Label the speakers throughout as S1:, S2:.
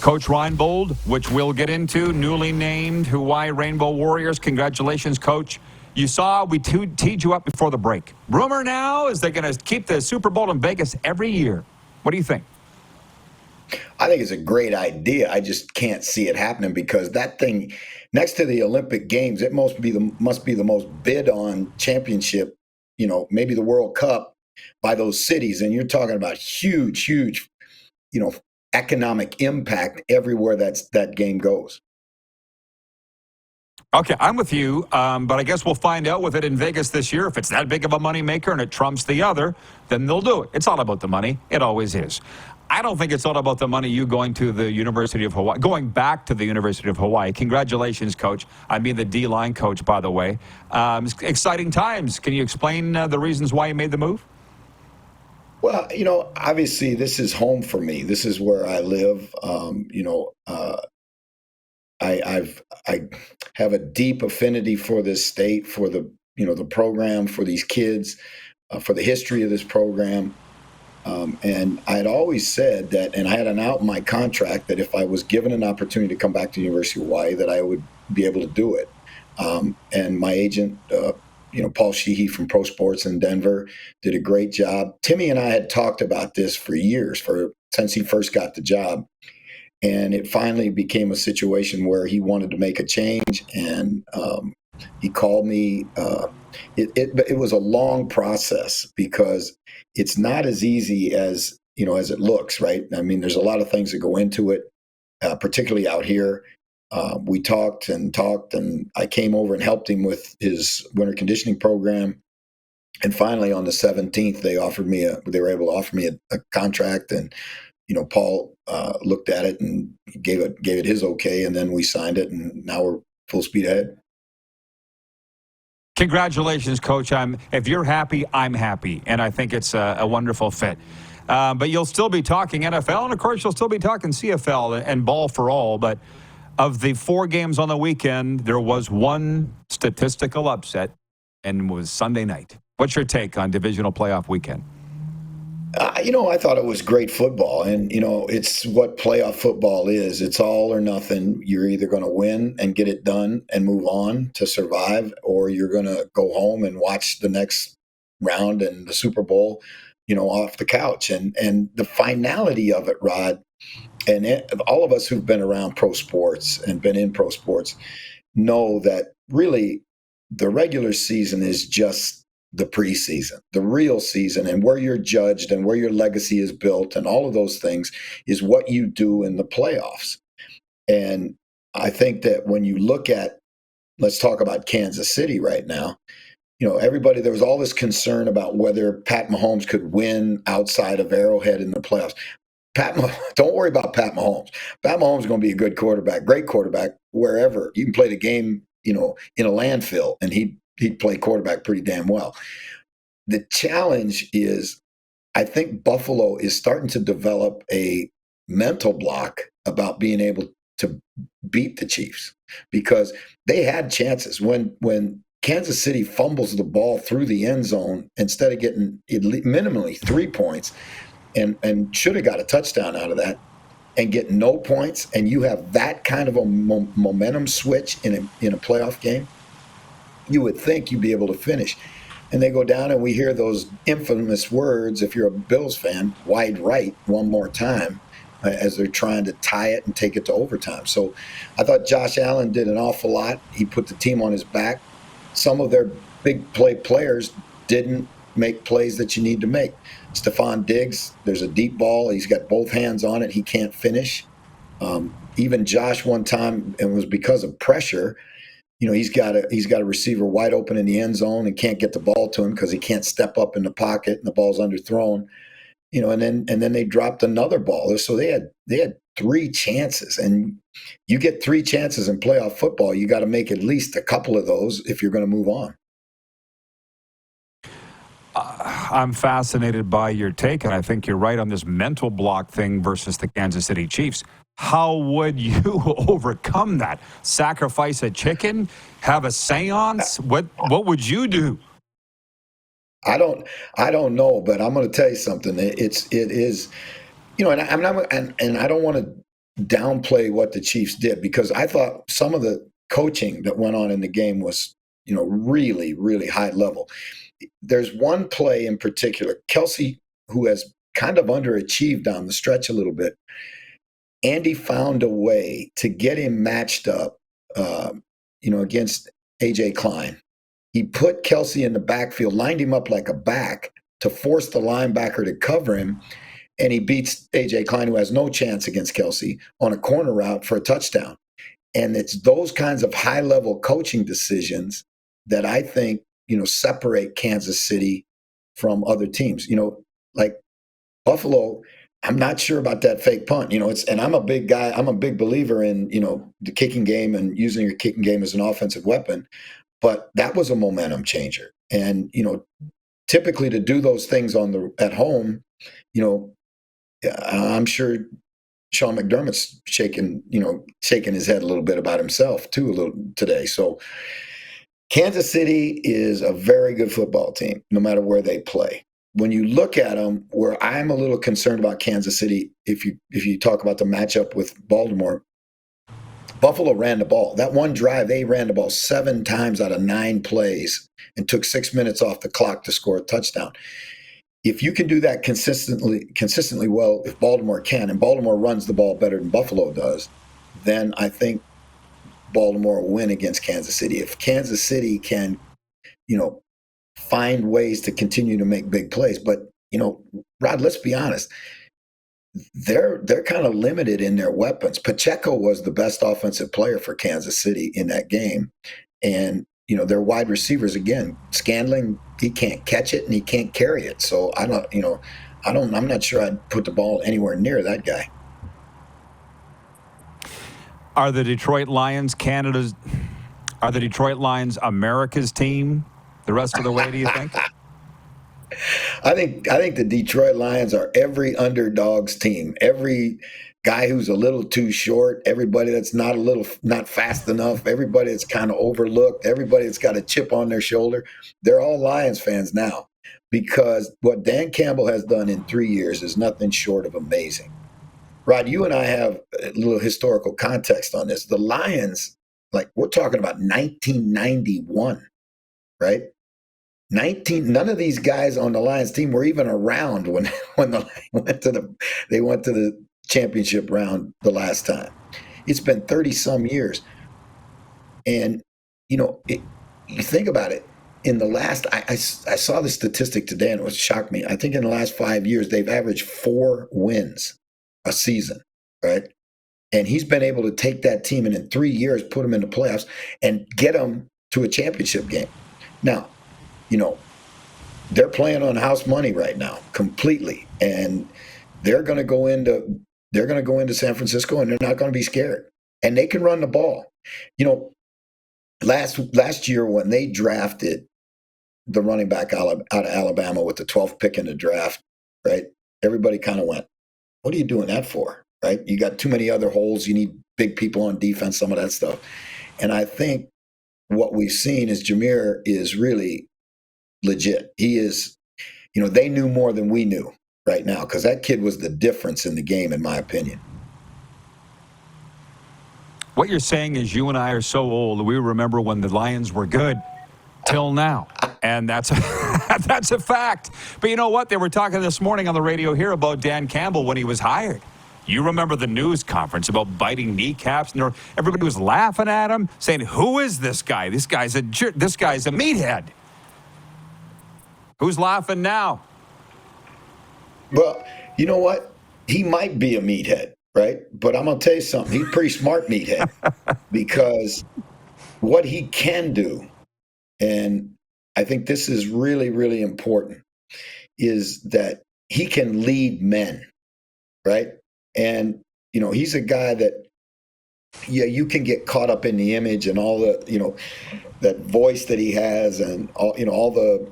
S1: Coach Reinebold, which we'll get into, newly named Hawaii Rainbow Warriors. Congratulations, Coach. You saw we teed you up before the break. Rumor now is they're going to keep the Super Bowl in Vegas every year. What do you think?
S2: I think it's a great idea. I just can't see it happening because that thing, next to the Olympic Games, it must be the most bid on championship, maybe the World Cup by those cities. And you're talking about huge, huge, economic impact everywhere that game goes.
S1: Okay, I'm with you, but I guess we'll find out with it in Vegas this year. If it's that big of a moneymaker and it trumps the other, then they'll do it. It's all about the money. It always is. I don't think it's all about the money you going to the University of Hawaii, going back to the University of Hawaii. Congratulations, Coach. I mean the D-line coach, by the way. Exciting times. Can you explain the reasons why you made the move?
S2: Well, obviously this is home for me. This is where I live. I have a deep affinity for this state, for the program, for these kids, for the history of this program. And I had always said that, and I had an out in my contract that if I was given an opportunity to come back to the University of Hawaii, that I would be able to do it. And my agent, Paul Sheehy from Pro Sports in Denver, did a great job. Timmy and I had talked about this for years, since he first got the job. And it finally became a situation where he wanted to make a change, and he called me. It was a long process because it's not as easy as it looks, right? I mean, there's a lot of things that go into it, particularly out here. We talked, and I came over and helped him with his winter conditioning program. And finally, on the 17th, they were able to offer me a contract, and Paul looked at it and gave it his okay, and then we signed it, and now we're full speed ahead.
S1: Congratulations, Coach. If you're happy, I'm happy, and I think it's a wonderful fit. But you'll still be talking NFL, and of course, you'll still be talking CFL and ball for all. But of the 4 games on the weekend, there was one statistical upset, and it was Sunday night. What's your take on divisional playoff weekend?
S2: I thought it was great football, and it's what playoff football is. It's all or nothing. You're either going to win and get it done and move on to survive, or you're going to go home and watch the next round and the Super Bowl, off the couch. And the finality of it, Rod, and all of us who've been around pro sports and been in pro sports know that really the regular season is just the preseason. The real season, and where you're judged and where your legacy is built and all of those things, is what you do in the playoffs. And I think that when you look at, let's talk about Kansas City right now, there was all this concern about whether Pat Mahomes could win outside of Arrowhead in the playoffs. Don't worry about Pat Mahomes. Pat Mahomes is going to be a good quarterback, great quarterback, wherever. You can play the game, in a landfill, and he'd play quarterback pretty damn well. The challenge is, I think Buffalo is starting to develop a mental block about being able to beat the Chiefs, because they had chances. When Kansas City fumbles the ball through the end zone, instead of getting minimally 3 points, and should have got a touchdown out of that, and get no points, and you have that kind of a momentum switch in a playoff game, you would think you'd be able to finish. And they go down, and we hear those infamous words, if you're a Bills fan, wide right one more time, as they're trying to tie it and take it to overtime. So I thought Josh Allen did an awful lot. He put the team on his back. Some of their big players didn't make plays that you need to make. Stephon Diggs, there's a deep ball. He's got both hands on it. He can't finish. Even Josh one time, and it was because of pressure, he's got a receiver wide open in the end zone and can't get the ball to him because he can't step up in the pocket and the ball's underthrown. And then they dropped another ball. So they had 3 chances, and you get 3 chances in playoff football. You got to make at least a couple of those if you're going to move on.
S1: I'm fascinated by your take, and I think you're right on this mental block thing versus the Kansas City Chiefs. How would you overcome that? Sacrifice a chicken? Have a seance? What would you do?
S2: I don't know, but I'm going to tell you something. It is, and I don't want to downplay what the Chiefs did, because I thought some of the coaching that went on in the game was, really, really high level. There's one play in particular, Kelsey, who has kind of underachieved down the stretch a little bit. Andy found a way to get him matched up, against AJ Klein. He put Kelsey in the backfield, lined him up like a back to force the linebacker to cover him, and he beats AJ Klein, who has no chance against Kelsey, on a corner route for a touchdown. And it's those kinds of high-level coaching decisions that I think, separate Kansas City from other teams. Like Buffalo, I'm not sure about that fake punt. And I'm a big guy. I'm a big believer in, the kicking game and using your kicking game as an offensive weapon. But that was a momentum changer. And, typically to do those things at home, I'm sure Sean McDermott's shaking his head a little bit about himself too, a little today. So Kansas City is a very good football team, no matter where they play. When you look at them, where I'm a little concerned about Kansas City, if you talk about the matchup with Baltimore, Buffalo ran the ball. That one drive, they ran the ball 7 times out of 9 plays and took 6 minutes off the clock to score a touchdown. If you can do that consistently well, if Baltimore can, and Baltimore runs the ball better than Buffalo does, then I think Baltimore will win against Kansas City. If Kansas City can, find ways to continue to make big plays. But, Rod, let's be honest. They're kind of limited in their weapons. Pacheco was the best offensive player for Kansas City in that game. And, their wide receivers, again, Scandling, he can't catch it and he can't carry it. So I'm not sure I'd put the ball anywhere near that guy.
S1: Are the Detroit Lions America's team the rest of the way, do you think?
S2: I think the Detroit Lions are every underdog's team. Every guy who's a little too short, everybody that's not fast enough, everybody that's kind of overlooked, everybody that's got a chip on their shoulder. They're all Lions fans now, because what Dan Campbell has done in 3 years is nothing short of amazing. Rod, you and I have a little historical context on this. The Lions, we're talking about 1991, right? None of these guys on the Lions team were even around when they went to the championship round the last time. It's been 30 some years. And, you think about it. In the last, I saw the statistic today and it shocked me. I think in the last 5 years, they've averaged 4 wins a season, right? And he's been able to take that team and in 3 years, put them in the playoffs and get them to a championship game. Now, they're playing on house money right now, completely, and they're going to go into San Francisco, and they're not going to be scared, and they can run the ball. Last year when they drafted the running back out of Alabama with the 12th pick in the draft, right? Everybody kind of went, "What are you doing that for?" Right? You got too many other holes. You need big people on defense, some of that stuff, and I think what we've seen is Jameer is really legit. He is, they knew more than we knew right now, because that kid was the difference in the game, in my opinion.
S1: What you're saying is you and I are so old, we remember when the Lions were good till now. And that's a fact. But you know what? They were talking this morning on the radio here about Dan Campbell when he was hired. You remember the news conference about biting kneecaps, and everybody was laughing at him, saying, "Who is this guy? This guy's a meathead." Who's laughing now?
S2: Well, you know what? He might be a meathead, right? But I'm going to tell you something. He's a pretty smart meathead, because what he can do, and I think this is really, really important, is that he can lead men, right? And, he's a guy that, you can get caught up in the image and all the, that voice that he has, and all the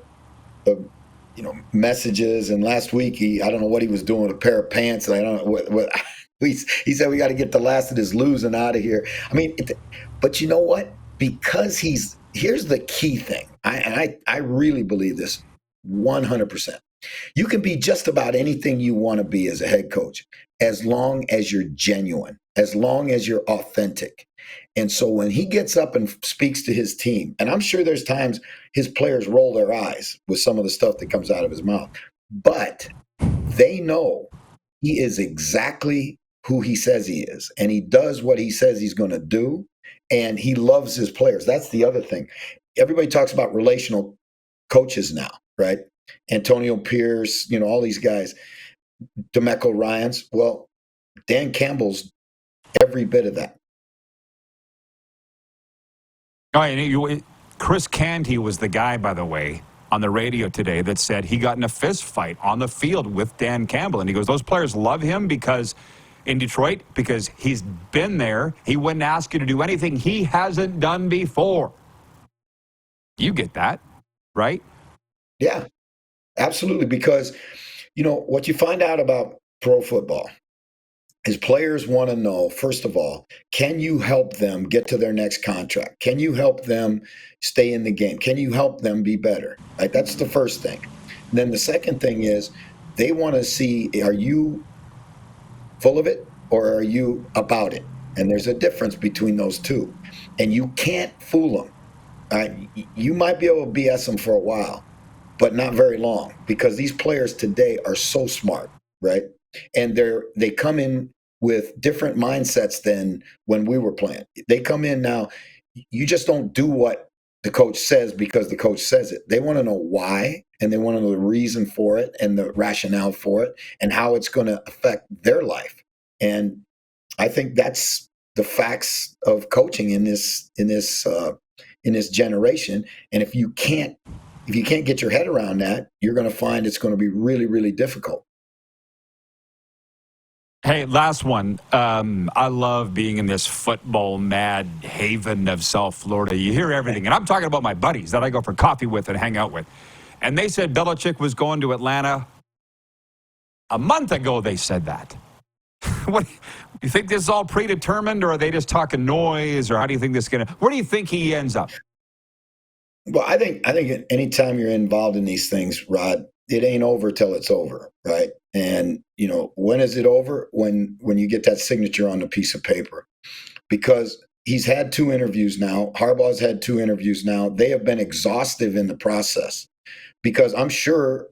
S2: messages. And last week, I don't know what he was doing with a pair of pants. I don't know what he said. We got to get the last of this losing out of here. I mean, but you know what? Because here's the key thing. I really believe this 100%. You can be just about anything you want to be as a head coach, as long as you're genuine. as long as you're authentic. And so when he gets up and speaks to his team, and I'm sure there's times his players roll their eyes with some of the stuff that comes out of his mouth, but they know he is exactly who he says he is, and he does what he says he's going to do, and he loves his players. That's the other thing. Everybody talks about relational coaches now, right? Antonio Pierce, all these guys, DeMeco Ryans. Well, Dan Campbell's every bit of that.
S1: Oh, and Chris Canty was the guy, by the way, on the radio today that said he got in a fist fight on the field with Dan Campbell. And he goes, those players love him because in Detroit, because he's been there. He wouldn't ask you to do anything he hasn't done before. You get that, right?
S2: Yeah, absolutely. Because, what you find out about pro football is players want to know, first of all, can you help them get to their next contract? Can you help them stay in the game? Can you help them be better? Right? That's the first thing. And then the second thing is they want to see, are you full of it or are you about it? And there's a difference between those two. And you can't fool them. Right? You might be able to BS them for a while, but not very long, because these players today are so smart, right? And they come in with different mindsets than when we were playing. They come in now, you just don't do what the coach says because the coach says it. They want to know why, and they want to know the reason for it and the rationale for it and how it's going to affect their life. And I think that's the facts of coaching in this generation. And if you can't get your head around that, you're going to find it's going to be really, really difficult.
S1: Hey, last one. I love being in this football mad haven of South Florida. You hear everything. And I'm talking about my buddies that I go for coffee with and hang out with. And they said Belichick was going to Atlanta. A month ago, they said that. What, you think this is all predetermined, or are they just talking noise, or how do you think this is going to... Where do you think he ends up?
S2: Well, I think anytime you're involved in these things, Rod, it ain't over till it's over, right? And when is it over? When you get that signature on the piece of paper, because he's had 2 interviews now. Harbaugh's had 2 interviews now. They have been exhaustive in the process, because I'm sure,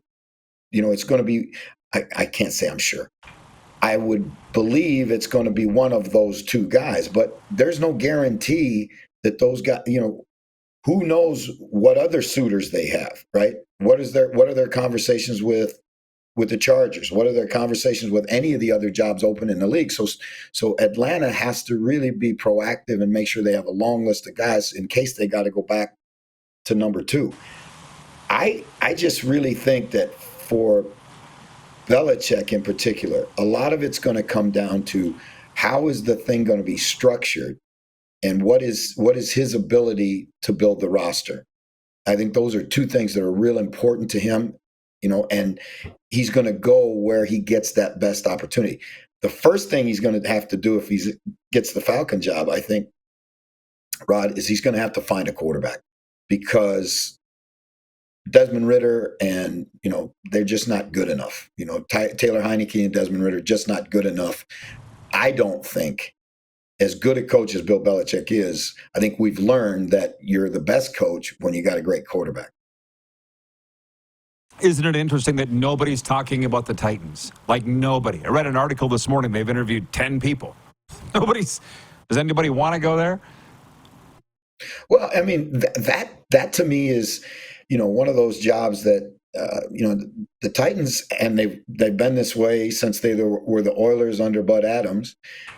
S2: it's going to be. I can't say I'm sure. I would believe it's going to be one of those 2 guys, but there's no guarantee that those guys, who knows what other suitors they have, right? What are their conversations with the Chargers? What are their conversations with any of the other jobs open in the league? So Atlanta has to really be proactive and make sure they have a long list of guys in case they got to go back to number 2. I just really think that for Belichick in particular, a lot of it's going to come down to how is the thing going to be structured, and what is his ability to build the roster. I think those are 2 things that are real important to him, and he's going to go where he gets that best opportunity. The first thing he's going to have to do if he gets the Falcon job, I think, Rod, is he's going to have to find a quarterback, because Desmond Ritter and, they're just not good enough. Taylor Heineke and Desmond Ritter just not good enough. I don't think, as good a coach as Bill Belichick is, I think we've learned that you're the best coach when you got a great quarterback.
S1: Isn't it interesting that nobody's talking about the Titans? Like, nobody. I read an article this morning. They've interviewed 10 people. Does anybody want to go there?
S2: Well, I mean, that to me is, one of those jobs that, the Titans, and they've been this way since they were the Oilers under Bud Adams.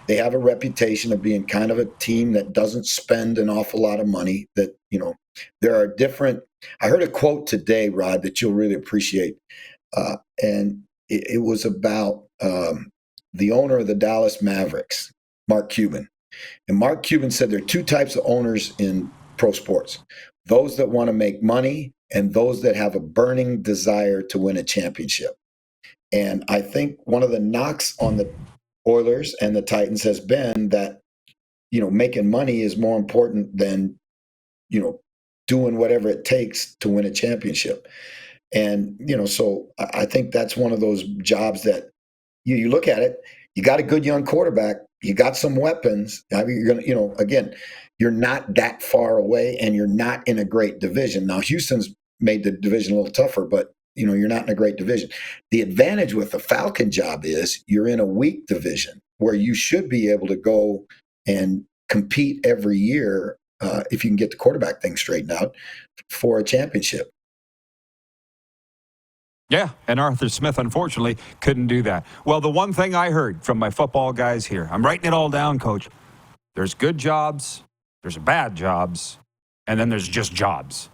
S2: They have a reputation of being kind of a team that doesn't spend an awful lot of money. That, there are different. I heard a quote today, Rod, that you'll really appreciate, and it was about the owner of the Dallas Mavericks, Mark Cuban. And Mark Cuban said there are 2 types of owners in pro sports: those that want to make money and those that have a burning desire to win a championship. And I think one of the knocks on the Oilers and the Titans has been that, making money is more important than, doing whatever it takes to win a championship. And, so I think that's one of those jobs that you look at it, you got a good young quarterback, You got some weapons. I mean, you're gonna, again, you're not that far away, and you're not in a great division. Now, Houston's made the division a little tougher, but you're not in a great division. The advantage with the Falcon job is you're in a weak division where you should be able to go and compete every year if you can get the quarterback thing straightened out for a championship.
S1: Yeah, and Arthur Smith, unfortunately, couldn't do that. Well, the one thing I heard from my football guys here, I'm writing it all down, Coach. There's good jobs, there's bad jobs, and then there's just jobs.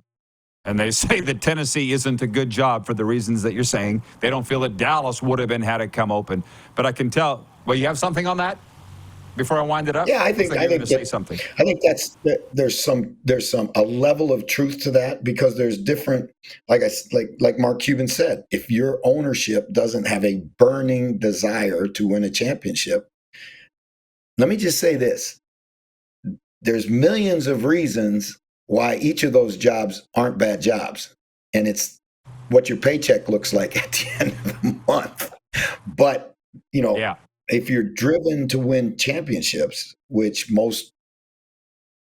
S1: And they say that Tennessee isn't a good job for the reasons that you're saying. They don't feel that Dallas would have been had it come open. But I can tell. Well, you have something on that before I wind it up?
S2: Yeah, I think
S1: you're going to say something.
S2: I think there's a level of truth to that, because there's different, like Mark Cuban said, if your ownership doesn't have a burning desire to win a championship, let me just say this: there's millions of reasons why each of those jobs aren't bad jobs, and it's what your paycheck looks like at the end of the month. But
S1: Yeah.
S2: if you're driven to win championships, which most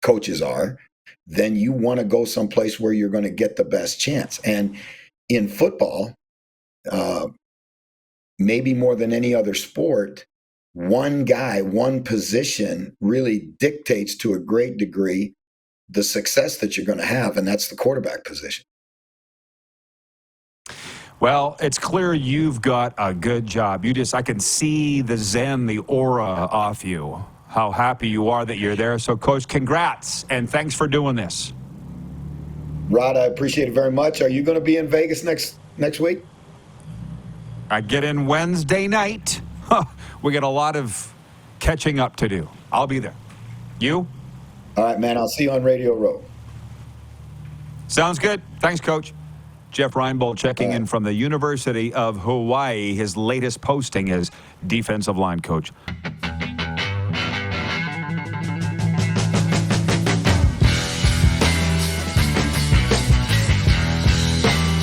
S2: coaches are, then you want to go someplace where you're going to get the best chance. And in football, maybe more than any other sport, one guy, one position really dictates to a great degree the success that you're going to have, and that's the quarterback position.
S1: Well, it's clear you've got a good job. I can see the zen, the aura off you, how happy you are that you're there. So, Coach, congrats, and thanks for doing this.
S2: Rod, I appreciate it very much. Are you going to be in Vegas next week?
S1: I get in Wednesday night. We got a lot of catching up to do. I'll be there. You?
S2: All right, man. I'll see you on Radio Row.
S1: Sounds good. Thanks, Coach. Jeff Reinebold checking in from the University of Hawaii. His latest posting is defensive line coach.